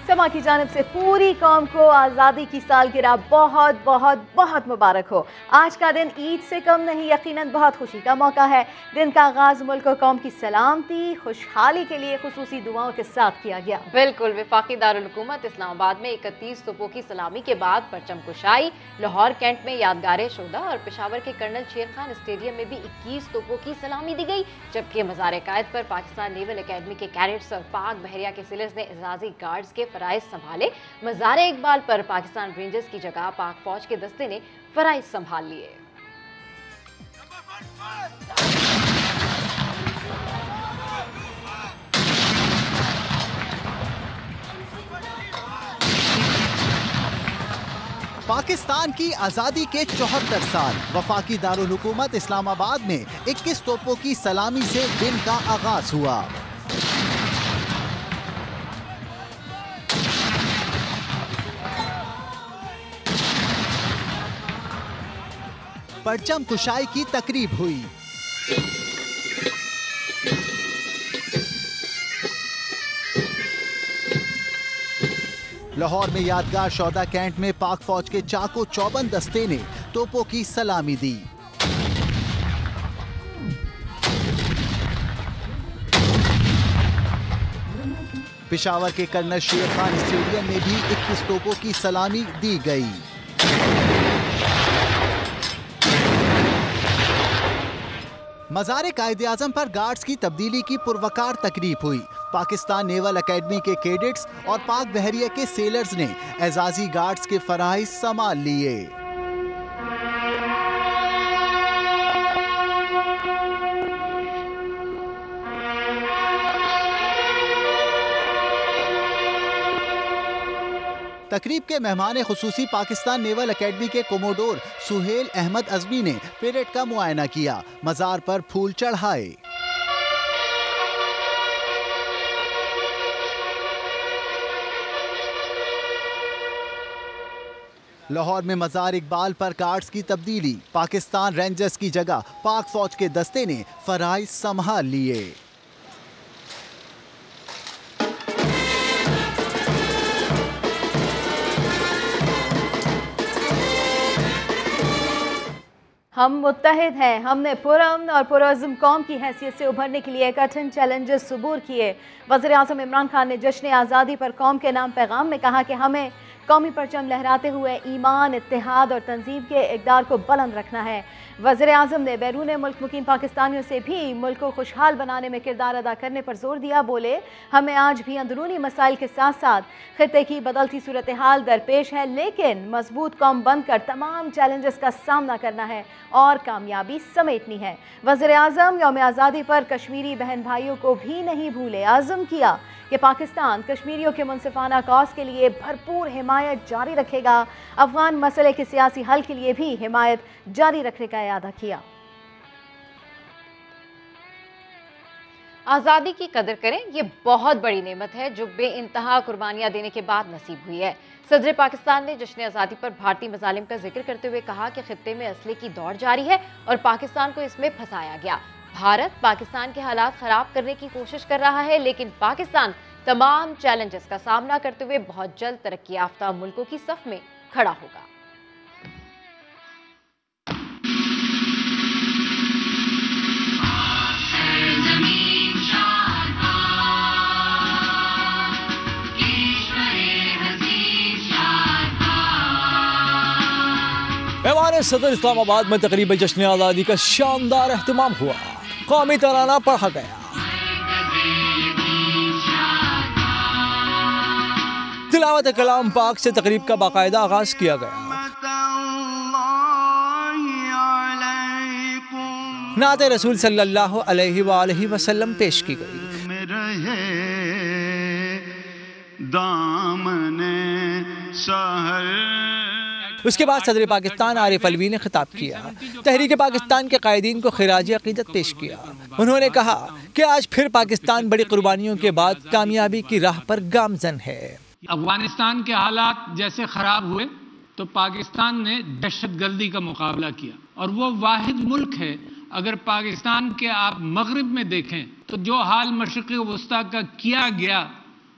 समा की जानिब से पूरी कौम को आज़ादी की सालगिरह बहुत बहुत बहुत मुबारक हो। आज का दिन ईद से कम नहीं, यकीनन बहुत खुशी का मौका है। दिन का आगाज़ मुल्क और कौम की सलामती खुशहाली के लिए खुसूसी दुआओं के साथ किया गया। बिल्कुल, वफाकी दारुल हुकूमत इस्लामाबाद में 31 तोपों की सलामी के बाद परचम कुशाई, लाहौर कैंट में यादगार शोदा और पेशावर के कर्नल शेर खान स्टेडियम में भी 21 तोपों की सलामी दी गई। जबकि मज़ार कायद पर पाकिस्तान नेवल अकेडमी के कैडेट्स और पाक बहरिया के सिलर्स ने एजाजी गार्ड्स के फराइज संभाले। मज़ार इकबाल पर पाकिस्तान रेंजर्स की जगह पाक फौज के दस्ते ने फराइज संभाल लिए। पाकिस्तान की आज़ादी के 74 साल, वफाकी दारुल हुकूमत इस्लामाबाद में 21 तोपों की सलामी से दिन का आगाज हुआ। परचम कुशाई की तकरीब हुई। लाहौर में यादगार शौदा कैंट में पाक फौज के चाको चौबंद दस्ते ने तोपों की सलामी दी। पेशावर के कर्नल शेर खान स्टेडियम में भी 21 तोपों की सलामी दी गई। मज़ार कायद-ए-आज़म पर गार्ड्स की तब्दीली की पुरवकार तकरीब हुई। पाकिस्तान नेवल अकेडमी के कैडेट्स और पाक बहरिया के सेलर्स ने एजाजी गार्ड्स के फराइज संभाल लिए। तकरीब के मेहमान खुसूसी पाकिस्तान नेवल अकेडमी के कोमोडोर सुहेल अहमद अज़मी ने परेड का मुआयना किया, मज़ार पर फूल चढ़ाए। लाहौर में मज़ार इकबाल पर गार्ड्स की तब्दीली, पाकिस्तान रेंजर्स की जगह पाक फौज के दस्ते ने फराइज संभाल लिए। हम मुत्तहिद हैं। हमने पुरअमन और पुरअज़्म कौम की हैसियत से उभरने के लिए कठिन चैलेंजेस सुबूर किए। वज़ीर आज़म इमरान खान ने जश्न आज़ादी पर कौम के नाम पैगाम में कहा कि हमें कौमी परचम लहराते हुए ईमान, इत्तेहाद और तंजीम के इक़दार को बुलंद रखना है। वज़ीर आज़म ने बैरून मुल्क मुकीम पाकिस्तानियों से भी मुल्क को खुशहाल बनाने में किरदार अदा करने पर जोर दिया। बोले, हमें आज भी अंदरूनी मसाइल के साथ साथ खित्ते की बदलती सूरत हाल दरपेश है, लेकिन मजबूत कौम बनकर तमाम चैलेंजेस का सामना करना है और कामयाबी समेटनी है। वज़ीर आज़म यौम आज़ादी पर कश्मीरी बहन भाइयों को भी नहीं भूले। आज़म किया कि पाकिस्तान कश्मीरियों के मुनसिफाना कॉज के लिए भरपूर हिमायत जारी रखेगा। अफगान मसले के सियासी हल के लिए भी हिमायत जारी रखने का इरादा किया। आज़ादी की कदर करें, ये बहुत बड़ी नेमत है जो बेइंतहा कुर्बानियां देने के बाद नसीब हुई है। सदर पाकिस्तान ने जश्न आज़ादी पर भारतीय मज़ालिम का जिक्र करते हुए कहा कि खित्ते में असले की दौड़ जारी है और पाकिस्तान को इसमें फंसाया गया। भारत पाकिस्तान के हालात खराब करने की कोशिश कर रहा है, लेकिन पाकिस्तान तमाम चैलेंजेस का सामना करते हुए बहुत जल्द तरक्की याफ्ता मुल्कों की सफ में खड़ा होगा। ऐवान सदर इस्लामाबाद में तकरीब जश्न आज़ादी का शानदार एहतमाम हुआ। कौमी तराना पढ़ा गया। तिलावत कलाम पाक से तकरीब का बाकायदा आगाज किया गया। नाते रसूल सल्लल्लाहु अलैहि वसल्लम पेश की गई। उसके बाद सदर पाकिस्तान आरिफ अलवी ने खिताब किया। तहरीक पाकिस्तान के कायदीन को खिराज अकीदत पेश किया। उन्होंने कहा कि आज फिर पाकिस्तान बड़ी कुर्बानियों के बाद कामयाबी की राह पर गामजन है। अफगानिस्तान के हालात जैसे खराब हुए तो पाकिस्तान ने दहशतगर्दी का मुकाबला किया, और वो वाहिद मुल्क है, अगर पाकिस्तान के आप मगरिब में देखें तो जो हाल मशरिक़ वस्ता का किया गया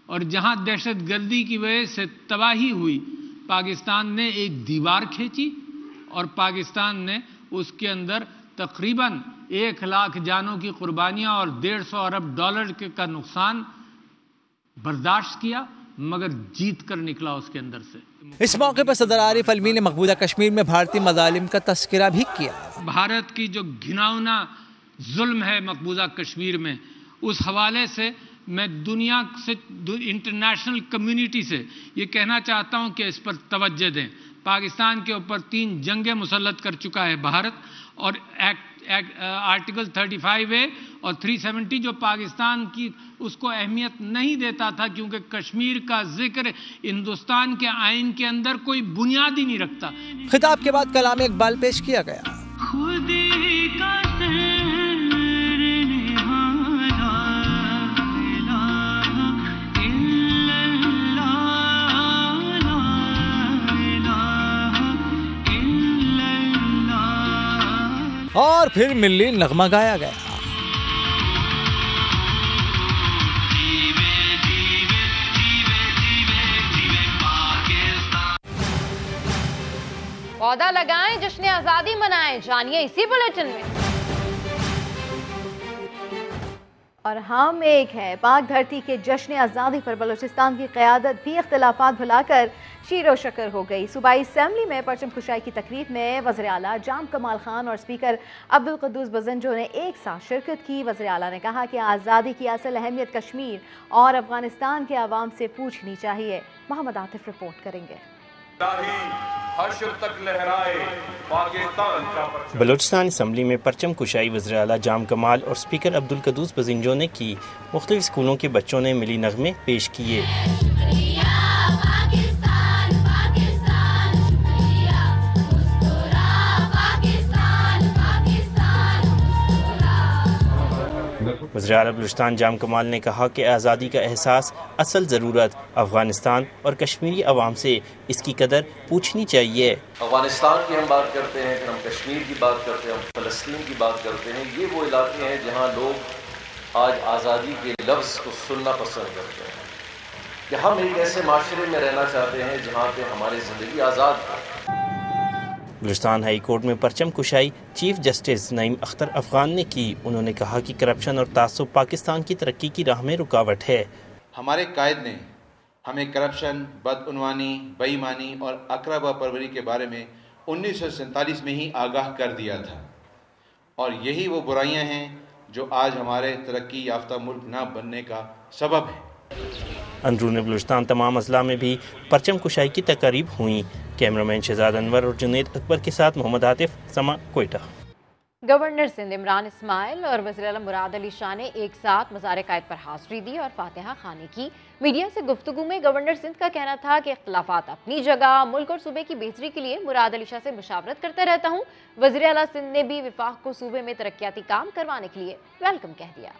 और जहां दहशत गर्दी की वजह से तबाही हुई, पाकिस्तान ने एक दीवार खींची और पाकिस्तान ने उसके अंदर तकरीबन 1 लाख जानों की कुर्बानियां और 150 अरब डॉलर का नुकसान बर्दाश्त किया, मगर जीत कर निकला उसके अंदर से। इस मौके पर सदर आरिफ अलवी ने मकबूजा कश्मीर में भारतीय मजालिम का तस्करा भी किया। भारत की जो घिनौना जुल्म है मकबूजा कश्मीर में, उस हवाले से मैं दुनिया से, इंटरनेशनल कम्युनिटी से ये कहना चाहता हूं कि इस पर तवज्जो दें। पाकिस्तान के ऊपर 3 जंगें मुसल्लत कर चुका है भारत, और आर्टिकल 35A और 370 जो पाकिस्तान की उसको अहमियत नहीं देता था, क्योंकि कश्मीर का जिक्र हिंदुस्तान के आइन के अंदर कोई बुनियाद ही नहीं रखता। खिताब के बाद कलाम इकबाल पेश किया गया। और फिर मिल्ली नगमा गाया गया। पौधा लगाएं, जश्न आजादी मनाएं, जानिए इसी बुलेटिन में। और हम एक है पाक धरती के जश्न आज़ादी पर बलूचिस्तान की क़यादत भी इख्तिलाफात भुलाकर शीरो शकर हो गई। सूबाई असम्बली में परचम कुशाई की तकरीब में वज़ीर आला जाम कमाल खान और स्पीकर अब्दुल क़ुद्दूस बज़ंजो ने एक साथ शिरकत की। वज़ीर आला ने कहा कि आज़ादी की असल अहमियत कश्मीर और अफगानिस्तान के अवाम से पूछनी चाहिए। मोहम्मद आतिफ रिपोर्ट करेंगे। बलूचिस्तान असम्बली में परचम कुशाई वज़ीर आला जाम कमाल और स्पीकर अब्दुल क़ुद्दूस बज़ंजो ने की। मुख्तलिफ स्कूलों के बच्चों ने मिली नगमे पेश किए। वज़ीर आला बलूचिस्तान जाम कमाल ने कहा कि आज़ादी का एहसास असल ज़रूरत अफ़गानिस्तान और कश्मीरी अवाम से इसकी कदर पूछनी चाहिए। अफ़गानिस्तान की हम बात करते हैं, फिर हम कश्मीर की बात करते हैं, हम फ़लस्तीन की बात करते हैं। ये वो इलाके हैं जहाँ लोग आज आज़ादी के लफ्ज़ को सुनना पसंद करते हैं कि हम एक ऐसे माशरे में रहना चाहते हैं जहाँ पे हमारी ज़िंदगी आज़ाद है। बलूचिस्तान हाई कोर्ट में परचम कुशाई चीफ जस्टिस नईम अख्तर अफगान ने की। उन्होंने कहा कि करप्शन और तासुब पाकिस्तान की तरक्की की राह में रुकावट है। हमारे कायद ने हमें करप्शन, बदउनवानी, बेईमानी और अकरबा परवरी के बारे में 1947 में ही आगाह कर दिया था, और यही वो बुराइयां हैं जो आज हमारे तरक्की याफ्ता मुल्क ना बनने का सबब है। अंदरून बलूचिस्तान तमाम अजला में भी परचम कुशाई की तकारीब हुई। कैमरामैन शहजाद अनवर और जुनेद अकबर के साथ मोहम्मद आतिफ, समा, कोयटा। गवर्नर सिंध इमरान इस्माइल और वज़ीर आला मुराद अली शाह ने एक साथ मज़ार कायद पर हाज़िरी दी और फातिहा खानी की। मीडिया से गुफ्तगू में गवर्नर सिंध का कहना था कि इख्तिलाफात अपनी जगह, मुल्क और सूबे की बेहतरी के लिए मुराद अली शाह से मुशावरत करता रहता हूँ। वज़ीर आला सिंध ने भी विफाक को सूबे में तरक्याती काम करवाने के लिए वेलकम कह दिया।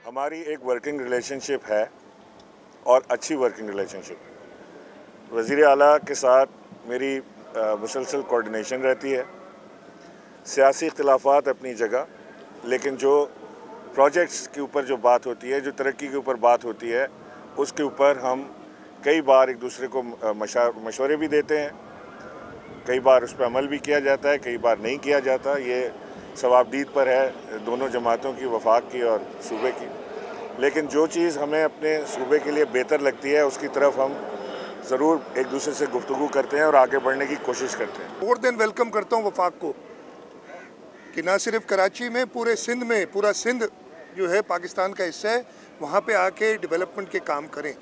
हमारी एक वर्किंग रिलेशनशिप है और अच्छी वर्किंग रिलेशनशिप। वज़ीर आला के साथ मेरी मुसलसल कोऑर्डिनेशन रहती है। सियासी इख्तिलाफात अपनी जगह, लेकिन जो प्रोजेक्ट्स के ऊपर जो बात होती है, जो तरक्की के ऊपर बात होती है, उसके ऊपर हम कई बार एक दूसरे को मशवरे भी देते हैं। कई बार उस पर अमल भी किया जाता है, कई बार नहीं किया जाता। ये सवाबदीद पर है दोनों जमातों की, वफाक की और सूबे की। लेकिन जो चीज़ हमें अपने सूबे के लिए बेहतर लगती है उसकी तरफ हम ज़रूर एक दूसरे से गुफ्तगू करते हैं और आगे बढ़ने की कोशिश करते हैं। मोर देन वेलकम करता हूँ वफाक को कि ना सिर्फ कराची में, पूरे सिंध में, पूरा सिंध जो है पाकिस्तान का हिस्सा है, वहाँ पे आके डेवलपमेंट के काम करें।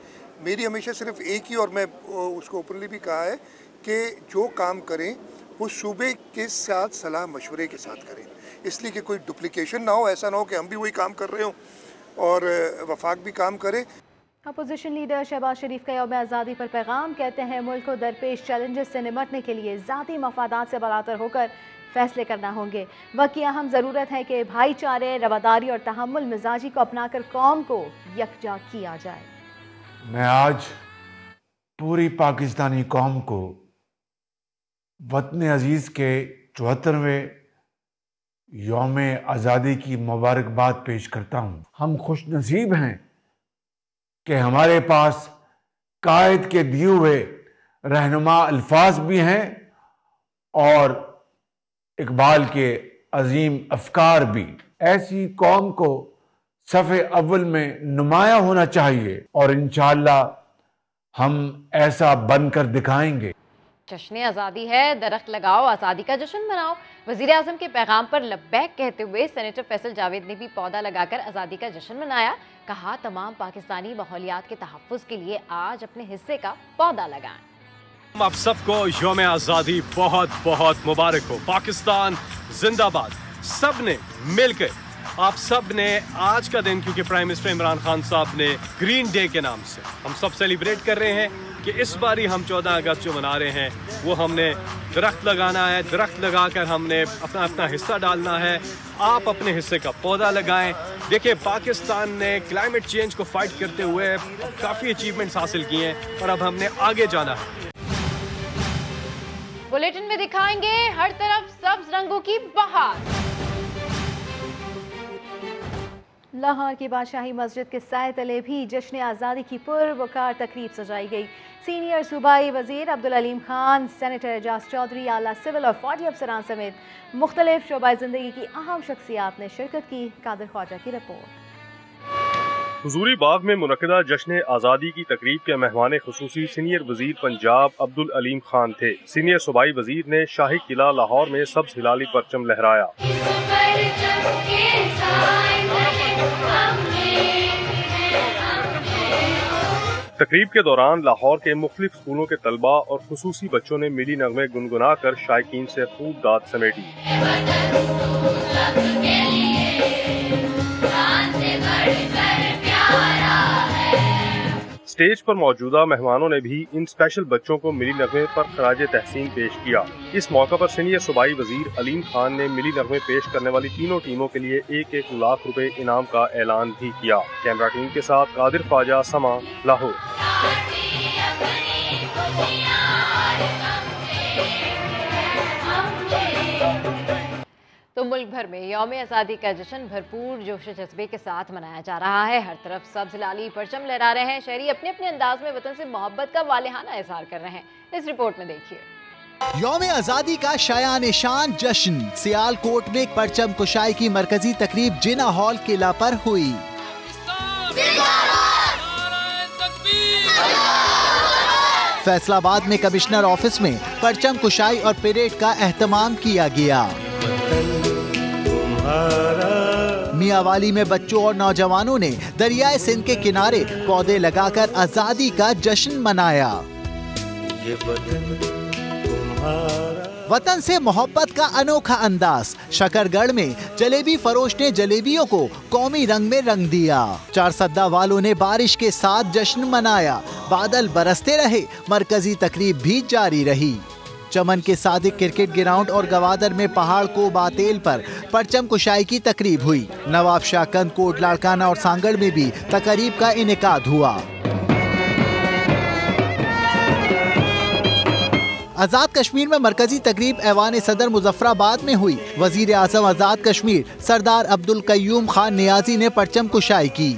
मेरी हमेशा सिर्फ एक ही, और मैं उसको ओपनली भी कहा है कि जो काम करें वो सूबे के साथ सलाह मशवरे के साथ करें, इसलिए कि कोई डुप्लिकेशन ना हो। ऐसा ना हो कि हम भी वही काम कर रहे हों और वफाक भी काम करे। अपोजिशन लीडर शहबाज शरीफ का यौम आज़ादी पर पैगाम, कहते हैं मुल्क को दरपेश चैलेंजेस से निपटने के लिए ज़ाती मफादात से बरातर होकर फैसले करना होंगे। वक्त की अहम ज़रूरत है कि भाईचारे, रवादारी और तहम्मुल मिजाजी को अपनाकर कौम को यकजा किया जाए। मैं आज पूरी पाकिस्तानी कौम को वतन अजीज़ के 74वें यौम आज़ादी की मुबारकबाद पेश करता हूँ। हम खुश नसीब हैं कि हमारे पास कायद के दिए हुए रहनुमा अल्फाज भी हैं और इकबाल के अजीम अफकार भी। ऐसी कौम को सफ़े अव्वल में नुमाया होना चाहिए और इंशाअल्लाह हम ऐसा बनकर दिखाएंगे। जश्न आज़ादी है, दरख्त लगाओ, आज़ादी का जश्न मनाओ। वज़ीर आज़म के पैगाम पर लब्बैक कहते हुए सेनेटर फैसल जावेद ने भी पौधा लगाकर आज़ादी का जश्न मनाया। कहा, तमाम पाकिस्तानी माहौलियात के तहफ़्फ़ुज़ के लिए आज अपने हिस्से का पौधा लगाएं। आप सबको यौम आज़ादी बहुत बहुत मुबारक हो। पाकिस्तान जिंदाबाद। सब ने मिलकर, आप सब ने आज का दिन, क्योंकि प्राइम मिनिस्टर इमरान खान साहब ने ग्रीन डे के नाम से हम सब सेलिब्रेट कर रहे हैं कि इस बारी हम 14 अगस्त जो मना रहे हैं वो हमने दरख्त लगाना है। दरख्त लगाकर हमने अपना अपना हिस्सा डालना है। आप अपने हिस्से का पौधा लगाएं। देखिए, पाकिस्तान ने क्लाइमेट चेंज को फाइट करते हुए काफ़ी अचीवमेंट्स हासिल किए हैं और अब हमने आगे जाना है। बुलेटिन में दिखाएंगे हर तरफ सब्ज रंगों की बहार। लाहौर की बादशाही मस्जिद के साए तले भी जश्न आज़ादी की पुरवकार तकरीब सजाई गई। सीनियर सूबाई वजीर अब्दुल अलीम खान, सेनेटर एजाज चौधरी, आला सिविल और फौजी अफसरान समेत मुख्तलिफ शोबाए ज़िंदगी की अहम शख्सियात ने शिरकत की। कादिर ख्वाजा की रिपोर्ट। हुजूरी बाग में मुनक्किदा जश्न आज़ादी की तकरीब के मेहमान खुसूसी सीनियर वजीर पंजाब अब्दुल अलीम खान थे। सीनियर सूबाई वजीर ने शाही किला लाहौर में सब्ज हिलाली परचम लहराया। तकरीब के दौरान लाहौर के मुख्तलिफ स्कूलों के तलबा और खुसूसी बच्चों ने मिली नगमे गुनगुना कर शायकीन से खूब दाद समेटी। स्टेज पर मौजूदा मेहमानों ने भी इन स्पेशल बच्चों को मिली नगमे पर खराज तहसीन पेश किया। इस मौका पर सीनियर सूबाई वजीर अलीम खान ने मिली नगमे पेश करने वाली तीनों टीमों के लिए 1-1 लाख रुपए इनाम का ऐलान भी किया। कैमरा टीम के साथ कादिर ख्वाजा, समा, लाहौर। तो मुल्क भर में यौम आज़ादी का जश्न भरपूर जोश जज्बे के साथ मनाया जा रहा है। हर तरफ सब्ज हिलाली परचम लहरा रहे हैं। शहरी अपने अपने अंदाज में वतन से मोहब्बत का वालिहाना इज़हार कर रहे हैं। इस रिपोर्ट में देखिए। यौम आज़ादी का शायान शान जश्न सियालकोट में परचम कुशाई की मरकजी तकरीब जिना हॉल किला पर हुई। फैसलाबाद में कमिश्नर ऑफिस में परचम कुशाई और परेड का एहतमाम किया गया। मियावाली में बच्चों और नौजवानों ने दरियाए सिंध के किनारे पौधे लगाकर आजादी का जश्न मनाया। वतन से मोहब्बत का अनोखा अंदाज। शकरगढ़ में जलेबी फरोश ने जलेबियों को कौमी रंग में रंग दिया। चारसद्दा वालों ने बारिश के साथ जश्न मनाया। बादल बरसते रहे, मरकजी तकरीब भी जारी रही। चमन के सादिक क्रिकेट ग्राउंड और गवादर में पहाड़ को बातेल पर परचम कुशाई की तकरीब हुई। नवाब शाह कंद, कोट लाड़काना और सांगड़ में भी तकरीब का इनेकाद हुआ। आज़ाद कश्मीर में मरकजी तकरीब ऐवान सदर मुजफ्फराबाद में हुई। वजीर आज़म आज़ाद कश्मीर सरदार अब्दुल कय्यूम खान नियाजी ने परचम कुशाई की।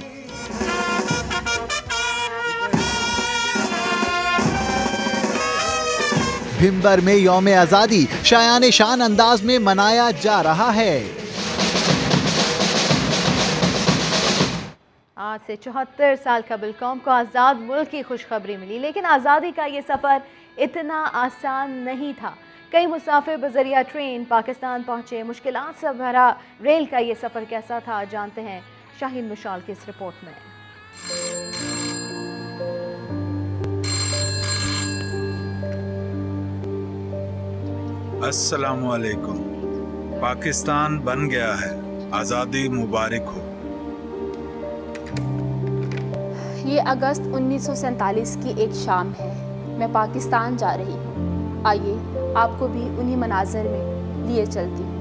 भिम्बर में यौम आज़ादी शायान शान अंदाज में मनाया जा रहा है। आज से 74 साल कबल कौम को आज़ाद मुल्क की खुशखबरी मिली, लेकिन आज़ादी का ये सफ़र इतना आसान नहीं था। कई मुसाफिर बजरिया ट्रेन पाकिस्तान पहुंचे। मुश्किलात से भरा रेल का ये सफ़र कैसा था, जानते हैं शाहीन मुशाल की इस रिपोर्ट में। अस्सलामुअलैकुम। पाकिस्तान बन गया है, आज़ादी मुबारक हो। ये अगस्त 1947 की एक शाम है। मैं पाकिस्तान जा रही हूँ। आइए आपको भी उन्हीं मनाज़र में लिए चलती हूँ।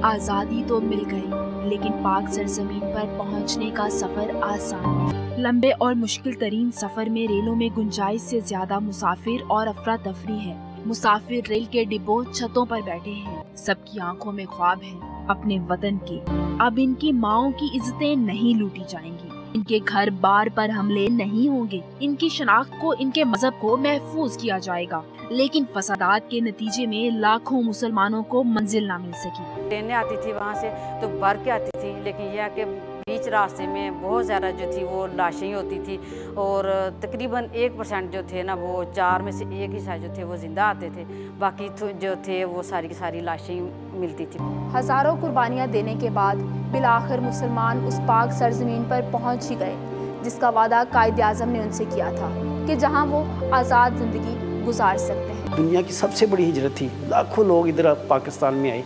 आज़ादी तो मिल गई, लेकिन पाक सरजमीन पर पहुंचने का सफ़र आसान नहीं। लंबे और मुश्किल तरीन सफ़र में रेलों में गुंजाइश से ज़्यादा मुसाफिर और अफरा तफरी है। मुसाफिर रेल के डिब्बों छतों पर बैठे हैं। सबकी आंखों में ख्वाब है। अपने वतन के। अब इनकी माओं की इज्जतें नहीं लूटी जाएंगी, इनके घर बार पर हमले नहीं होंगे, इनकी शनाख्त को, इनके मजहब को महफूज किया जाएगा। लेकिन फसादात के नतीजे में लाखों मुसलमानों को मंजिल ना मिल सकी। ट्रेनें आती थी वहाँ से तो भर के आती थी, लेकिन यह कि बीच रास्ते में बहुत ज़्यादा जो थी वो लाशें होती थी और तकरीबन 1% जो थे ना, वो 4 में से 1 ही जो थे वो जिंदा आते थे, बाकी जो थे वो सारी की सारी लाशें मिलती थी। हज़ारों कुर्बानियाँ देने के बाद बिलाखिर मुसलमान उस पाक सरजमीन पर पहुँच ही गए जिसका वादा कायद आज़म ने उनसे किया था कि जहाँ वो आज़ाद ज़िंदगी गुजार सकते हैं। दुनिया की सबसे बड़ी हिजरत थी, लाखों लोग इधर पाकिस्तान में आए,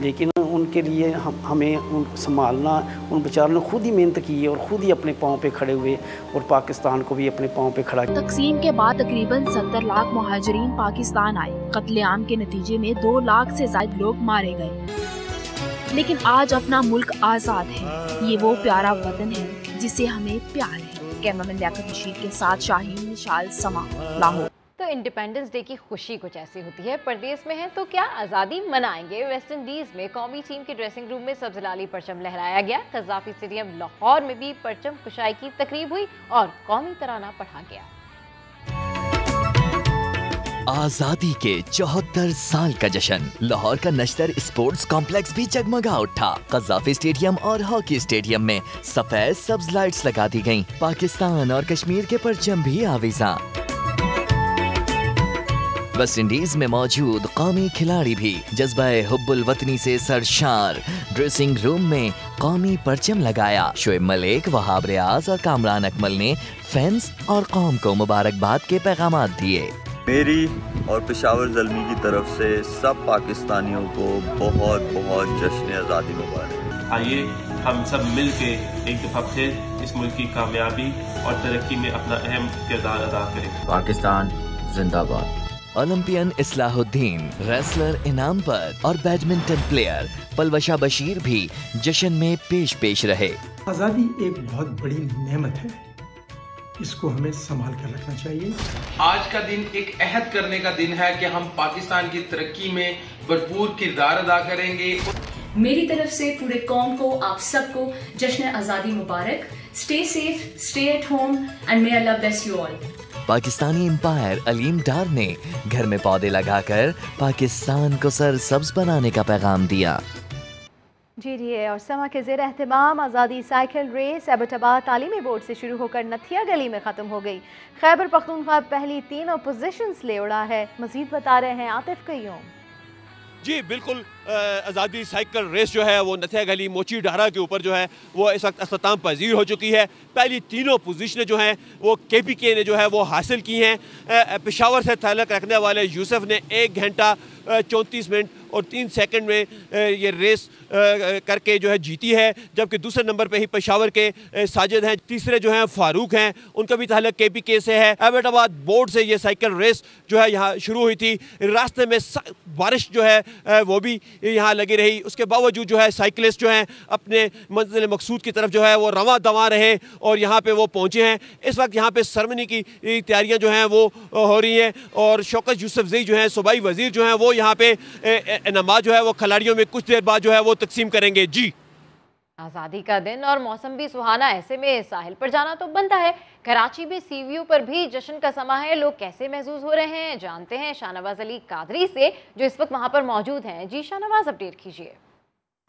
लेकिन उनके लिए हमें उन संभालना, उन बेचारों ने खुद ही मेहनत की है और खुद ही अपने पाँव पे खड़े हुए और पाकिस्तान को भी अपने पाँव पे खड़ा किया। तकसीम के बाद तकरीबन 70 लाख मुहाजिरीन पाकिस्तान आए। कत्लेआम के नतीजे में 2 लाख से ज्यादा लोग मारे गए। लेकिन आज अपना मुल्क आज़ाद है, ये वो प्यारा वतन है जिसे हमें प्यार है। कैमरामैन लियाकत रशीद के साथ शाहीन निशाल, समा, लाहौर। तो इंडिपेंडेंस डे की खुशी कुछ ऐसी होती है। परदेश में है तो क्या आज़ादी मनाएंगे। वेस्ट इंडीज़ में कौमी टीम के ड्रेसिंग रूम में सब्ज़लाली परचम लहराया गया। कज़ाफ़ी स्टेडियम लाहौर में भी परचम कुशाई की तकरीब हुई और कौमी तराना पढ़ा गया। आजादी के 74 साल का जश्न। लाहौर का नश्तर स्पोर्ट्स कॉम्प्लेक्स भी जगमगा उठा। कज़ाफ़ी स्टेडियम और हॉकी स्टेडियम में सफेद सब्ज लाइट्स लगा दी गयी। पाकिस्तान और कश्मीर के परचम भी आविज़ा। वेस्ट इंडीज में मौजूद कौमी खिलाड़ी भी जज्बा-ए हुब्बुल वतनी से सरशार। ड्रेसिंग रूम में कौमी परचम लगाया। शोएब मलिक, वहाब रियाज और कामरान अकमल ने फैंस और कौम को मुबारकबाद के पैगाम दिए। मेरी और पेशावर ज़ल्मी की तरफ से सब पाकिस्तानियों को बहुत बहुत जश्न आज़ादी मुबारक। आइए हम सब मिल के एक दफ़ा फिर इस मुल्क की कामयाबी और तरक्की में अपना अहम किरदार अदा करें। पाकिस्तान जिंदाबाद। ओलंपियन इस्लाहुद्दीन, रेसलर इनाम पर और बैडमिंटन प्लेयर पलवशा बशीर भी जश्न में पेश रहे। आज़ादी एक बहुत बड़ी नेमत है, इसको हमें संभाल कर रखना चाहिए। आज का दिन एक अहद करने का दिन है कि हम पाकिस्तान की तरक्की में भरपूर किरदार अदा करेंगे। मेरी तरफ से पूरे कौम को, आप सबको जश्न आज़ादी मुबारक। Stay safe, stay at home and may Allah bless you all. Pakistani umpire Aleem Dar ने घर में पौधे लगाकर पाकिस्तान को सरसब्ज बनाने का पैगाम दिया। GDA और समा के ज़ेर एहतमाम आज़ादी साइकिल रेस एबटाबाद तालीमी बोर्ड से शुरू होकर नथिया गली में ख़त्म हो गई। खैबर पख्तूनख्वा पहली 3 पोजीशंस ले उड़ा है। मज़ीद बता रहे हैं आतिफ कयूम। जी बिल्कुल, आज़ादी साइकिल रेस जो है वो नथिया गली मोची डारा के ऊपर जो है वो इस वक्त अख्ताम पजीर हो चुकी है। पहली 3 पोजीशनें जो हैं वो KPK ने जो है वो हासिल की हैं। पेशावर से ताल्लुक़ रखने वाले यूसुफ ने 1 घंटा 34 मिनट और 3 सेकंड में ये रेस करके जो है जीती है। जबकि दूसरे नंबर पे ही पेशावर के साजिद हैं, तीसरे जो हैं फारूक हैं, उनका भी ताल्लुक़ KPK से है। एबटाबाद बोर्ड से ये साइकिल रेस जो है यहाँ शुरू हुई थी। रास्ते में बारिश जो है वो भी यहाँ लगी रही। उसके बावजूद जो है साइकिलिस्ट जो हैं अपने मंजिल मकसूद की तरफ जो है वो रवां दवा रहे और यहाँ पे वो पहुँचे हैं। इस वक्त यहाँ पे सरमनी की तैयारियाँ जो हैं वो हो रही हैं और शौकत यूसुफजई जो हैं सूबाई वजीर जो हैं वो यहाँ पे इनामात जो है वो खिलाड़ियों में कुछ देर बाद जो है वो तकसीम करेंगे। जी, आज़ादी का दिन और मौसम भी सुहाना, ऐसे में साहिल पर जाना तो बनता है। कराची में सी व्यू पर भी जश्न का समा है। लोग कैसे महसूस हो रहे हैं जानते हैं शाहनवाज अली कादरी से जो इस वक्त वहाँ पर मौजूद हैं। जी शाहनवाज, अपडेट कीजिए।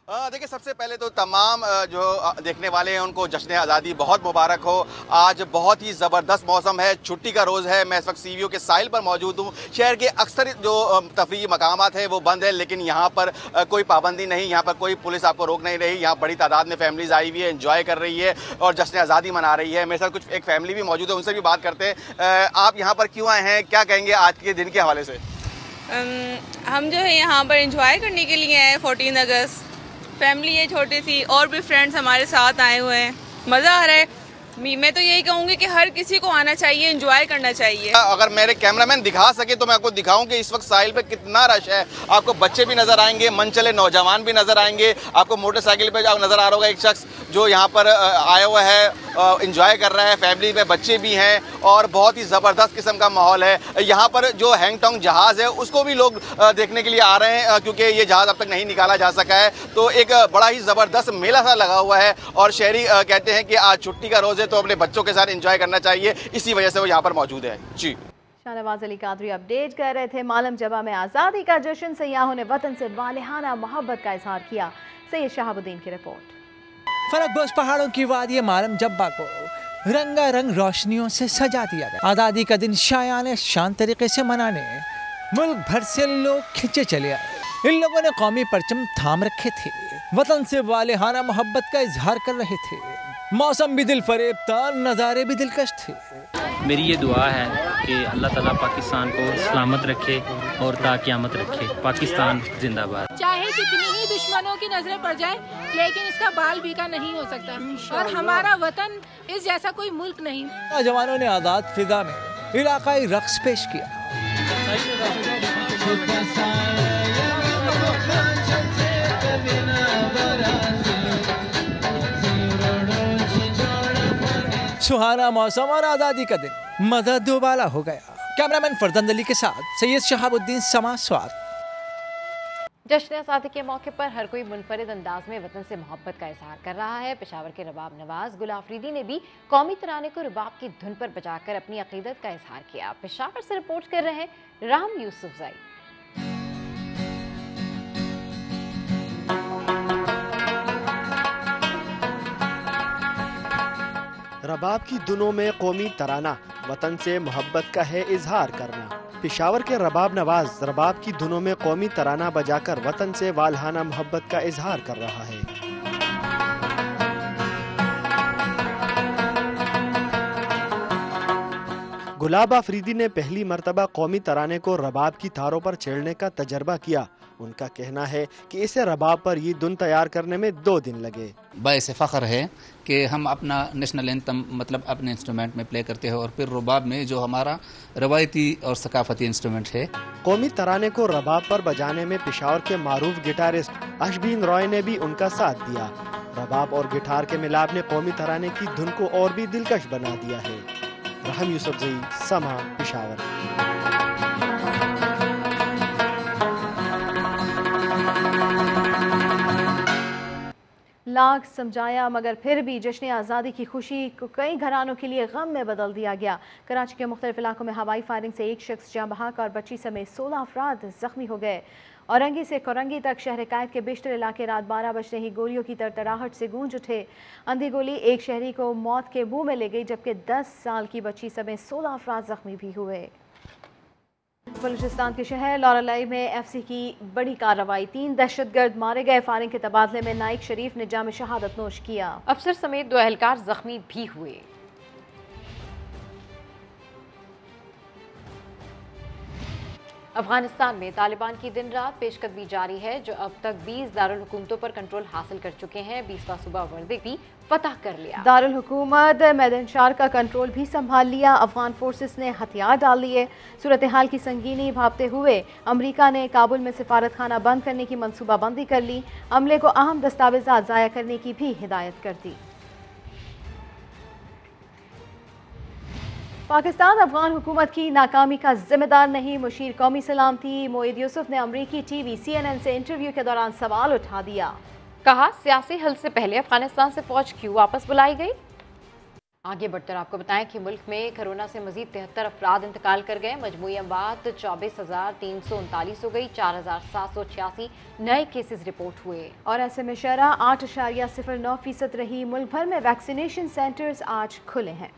देखिए, सबसे पहले तो तमाम जो देखने वाले हैं उनको जश्न आज़ादी बहुत मुबारक हो। आज बहुत ही ज़बरदस्त मौसम है, छुट्टी का रोज़ है। मैं इस वक्त सीवीओ के साहिल पर मौजूद हूँ। शहर के अक्सर जो तफरीही मकामात हैं वो बंद है, लेकिन यहाँ पर कोई पाबंदी नहीं, यहाँ पर कोई पुलिस आपको रोक नहीं रही। यहाँ बड़ी तादाद में फैमिलीज़ आई हुई है, एंजॉय कर रही है और जश्न आज़ादी मना रही है। मेरे साथ कुछ एक फैमिली भी मौजूद है, उनसे भी बात करते हैं। आप यहाँ पर क्यों आए हैं, क्या कहेंगे आज के दिन के हवाले से? हम जो है यहाँ पर इंजॉय करने के लिए आए। 14 अगस्त फैमिली है छोटी सी, और भी फ्रेंड्स हमारे साथ आए हुए हैं, मज़ा आ रहा है। मैं तो यही कहूँगी कि हर किसी को आना चाहिए, एंजॉय करना चाहिए। अगर मेरे कैमरामैन दिखा सके तो मैं आपको दिखाऊं कि इस वक्त साहिल पे कितना रश है। आपको बच्चे भी नज़र आएंगे, मनचले नौजवान भी नज़र आएंगे। आपको मोटरसाइकिल पे नज़र आ रहा होगा एक शख्स जो यहाँ पर आया हुआ है इंजॉय कर रहा है, फैमिली में बच्चे भी हैं और बहुत ही ज़बरदस्त किस्म का माहौल है। यहाँ पर जो हैंगटोंग जहाज़ है उसको भी लोग देखने के लिए आ रहे हैं क्योंकि ये जहाज़ अब तक नहीं निकाला जा सका है। तो एक बड़ा ही ज़बरदस्त मेला सा लगा हुआ है और शहरी कहते हैं कि आज छुट्टी का रोज़ है तो अपने बच्चों के साथ एंजॉय करना चाहिए, इसी वजह से वो यहाँ पर मौजूद है। जी, शाहनवाज अली कादरी अपडेट कर रहे थे। मालम जबा में आज़ादी का जश्न, सयाहों ने वतन से वालिहाना मोहब्बत का इजहार किया। सैयद शहाबुद्दीन की रिपोर्ट। फरकबोस पहाड़ों की वादी मालम जब्बा को रंगारंग रोशनियों से सजा दिया गया। आज़ादी का दिन शायाने शान तरीके से मनाने मुल्क भर से लोग खिंचे चले आए। इन लोगों ने कौमी परचम थाम रखे थे, वतन से वालिहाना मोहब्बत का इजहार कर रहे थे। मौसम भी दिल फरेब था, नज़ारे भी दिलकश थे। मेरी ये दुआ है कि अल्लाह ताला पाकिस्तान को सलामत रखे और ताक़यामत रखे। पाकिस्तान जिंदाबाद। चाहे कितनी ही दुश्मनों की नजरें पड़ जाए, लेकिन इसका बाल बीका नहीं हो सकता और हमारा वतन इस जैसा कोई मुल्क नहीं। जवानों ने आज़ाद फिजा में इलाकाई रक्स पेश किया। सुहाना मौसम और आज़ादी का दिन, मज़ा दोबाला हो गया। कैमरामैन फरजंद अली के साथ सैयद शहाबुद्दीन, समा स्वाद। जश्न आज़ादी के मौके पर हर कोई मुनफरिद अंदाज में वतन से मोहब्बत का इजहार कर रहा है। पेशावर के रबाब नवाज गुल आफरीदी ने भी कौमी तराने को रबाब की धुन पर बजाकर अपनी अकीदत का इजहार किया। पेशावर से रिपोर्ट कर रहे हैं राम यूसुफजई। रबाब की धुनों में कौमी तराना, वतन से मोहब्बत का है इजहार करना। पेशावर के रबाब नवाज रबाब की धुनों में कौमी तराना बजाकर वतन से वालहाना मोहब्बत का इजहार कर रहा है। गुलाब आफरीदी ने पहली मर्तबा कौमी तराने को रबाब की तारों पर छेड़ने का तजर्बा किया। उनका कहना है कि इसे रबाब पर ये धुन तैयार करने में 2 दिन लगे। बाइस फ़ख्र है कि हम अपना नेशनल एंथम मतलब अपने इंस्ट्रूमेंट में प्ले करते हैं और फिर रबाब में जो हमारा रवायती और सकाफती इंस्ट्रूमेंट है। कौमी तराने को रबाब पर बजाने में पेशावर के मारूफ गिटारिस्ट अशबीन रॉय ने भी उनका साथ दिया। रबाब और गिटार के मिलाप ने कौमी तराने की धुन को और भी दिलकश बना दिया है। रहम यूसुफजई, समा, पेशावर। लाख समझाया मगर फिर भी जश्न आज़ादी की खुशी को कई घरानों के लिए गम में बदल दिया गया। कराची के मुख्तलिफ इलाकों में हवाई फायरिंग से एक शख्स जाँ बहक और बच्ची समेत 16 अफराद जख्मी हो गए। औरंगी से कोरंगी तक शहर कैद के बेशतर इलाके रात 12 बजते ही गोलियों की तड़तड़ाहट से गूंज उठे। अंधी गोली एक शहरी को मौत के मुंह में ले गई, जबकि 10 साल की बच्ची समेत 16 अफराद जख्मी भी हुए। बलूचिस्तान के शहर लॉरलाई में एफसी की बड़ी कार्रवाई, 3 दहशतगर्द मारे गए। फायरिंग के तबादले में नाइक शरीफ ने जाम शहादत नोश किया। अफसर समेत 2 एहलकार जख्मी भी हुए। अफगानिस्तान में तालिबान की दिन रात पेशकदमी जारी है, जो अब तक 20 दारुल हुकूमतों पर कंट्रोल हासिल कर चुके हैं। 20वां सूबा वर्दी भी फतह कर लिया। दारुल हुकूमत मैदनशार का कंट्रोल भी संभाल लिया। अफगान फोर्सेस ने हथियार डाल लिए। सूरत हाल की संगीनी भापते हुए अमरीका ने काबुल में सिफारत खाना बंद करने की मनसूबाबंदी कर ली। अमले को अहम दस्तावेजात ज़ाया करने की भी हिदायत कर दी। पाकिस्तान अफगान हुकूमत की नाकामी का जिम्मेदार नहीं, मुशीर कौमी सलामती मोईद यूसुफ ने अमरीकी टीवी CNN से इंटरव्यू के दौरान सवाल उठा दिया। कहा, सियासी हल से पहले अफगानिस्तान से फौज क्यों वापस बुलाई गई। आगे बढ़कर आपको बताएं कि मुल्क में कोरोना से मजीद 73 अफराद इंतकाल कर गए। मजमूई अमवात 24,339 हो गई। 4,786 नए केसेस रिपोर्ट हुए और ऐसे में शरह 8.09% रही। मुल्क भर में वैक्सीनेशन सेंटर्स आज खुले हैं।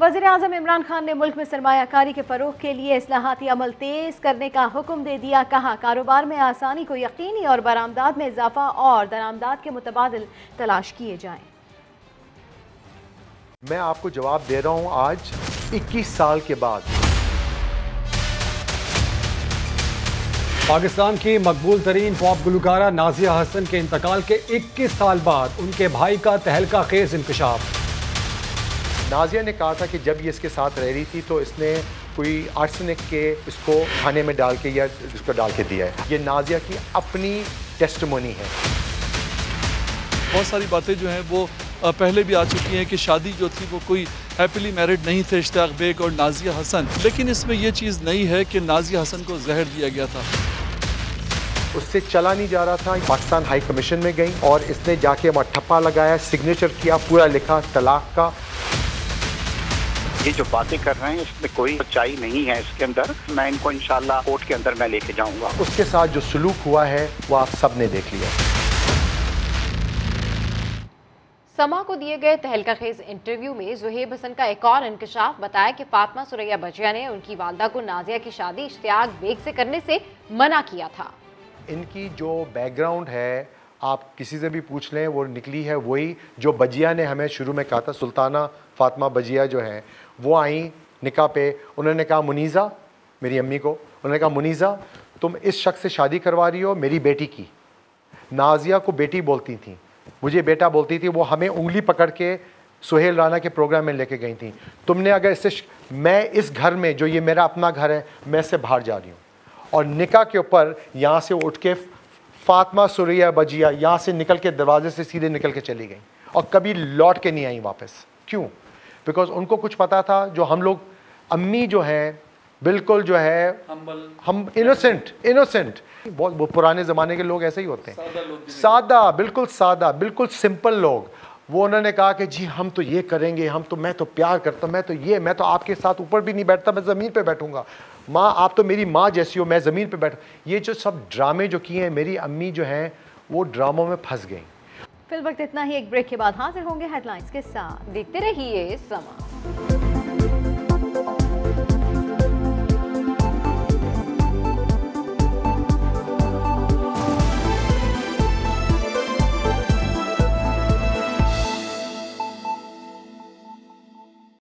वज़ीर-ए-आज़म इमरान खान ने मुल्क में सरमायाकारी के फ़रोग़ के लिए इस्लाहाती अमल तेज़ करने का हुक्म दे दिया। कहा, कारोबार में आसानी को यकीनी और बरामदात में इजाफा और दरामदात के मुतबादिल तलाश किए जाएं। मैं आपको जवाब दे रहा हूँ आज 21 साल के बाद। पाकिस्तान की मकबूल तरीन पॉप गुलकारा नाजिया हसन के इंतकाल के 21 साल बाद उनके भाई का तहलका खेज इंकशाफ। नाजिया ने कहा था कि जब ये इसके साथ रह रही थी तो इसने कोई आर्सेनिक के इसको खाने में डाल के या इसको डाल के दिया है। ये नाजिया की अपनी टेस्टिमोनी है। बहुत सारी बातें जो हैं वो पहले भी आ चुकी हैं कि शादी जो थी वो कोई हैप्पीली मैरिड नहीं थे इश्तियाक बेग और नाजिया हसन, लेकिन इसमें ये चीज़ नहीं है कि नाजिया हसन को जहर दिया गया था। उससे चला नहीं जा रहा था। पाकिस्तान हाई कमीशन में गई और इसने जाके वहाँ ठप्पा लगाया, सिग्नेचर किया, पूरा लिखा तलाक का। ये जो बातें कर रहे हैं इसमें कोई सच्चाई नहीं है इसके अंदर। मैं इनको इंशाल्लाह कोर्ट के अंदर मैं लेके जाऊंगा। उसके साथ जो सलूक हुआ है वो आप सब ने देख लिया। समा को दिए गए तहलकाखेज इंटरव्यू में ज़ुहैब हसन का एक और इंकशाफ बताया कि फातिमा सुरैया बजिया ने उनकी वालदा को नाजिया की शादी इश्तियाक बेग से करने से मना किया था। इनकी जो बैकग्राउंड है आप किसी से भी पूछ लें, वो निकली है वही जो बजिया ने हमें शुरू में कहा था। सुल्ताना फातिमा बजिया जो हैं वो आई निकाह पे, उन्होंने कहा मुनीज़ा, मेरी अम्मी को उन्होंने कहा मुनीज़ा तुम इस शख्स से शादी करवा रही हो मेरी बेटी की। नाजिया को बेटी बोलती थी, मुझे बेटा बोलती थी। वो हमें उंगली पकड़ के सुहेल राना के प्रोग्राम में लेके गई थी। तुमने अगर इससे मैं इस घर में जो ये मेरा अपना घर है मैं इससे बाहर जा रही हूँ। और निकाह के ऊपर यहाँ से उठ के फातिमा सुरैया बजिया यहाँ से निकल के दरवाजे से सीधे निकल के चली गई और कभी लौट के नहीं आई वापस। क्यों? बिकॉज उनको कुछ पता था जो हम लोग अम्मी जो हैं बिल्कुल जो है हम इनोसेंट बहुत वो पुराने ज़माने के लोग ऐसे ही होते हैं, सादा, बिल्कुल सिंपल लोग। वो उन्होंने कहा कि जी हम तो ये करेंगे, मैं तो प्यार करता हूँ, मैं तो आपके साथ ऊपर भी नहीं बैठता, मैं ज़मीन पे बैठूंगा। माँ आप तो मेरी माँ जैसी हो, मैं ज़मीन पे बैठ। ये जो सब ड्रामे जो किए हैं मेरी अम्मी जो हैं वो ड्रामों में फंस गई। फिल वक्त इतना ही, एक ब्रेक के बाद हाजिर होंगे हेडलाइंस के साथ। देखते रहिए समा।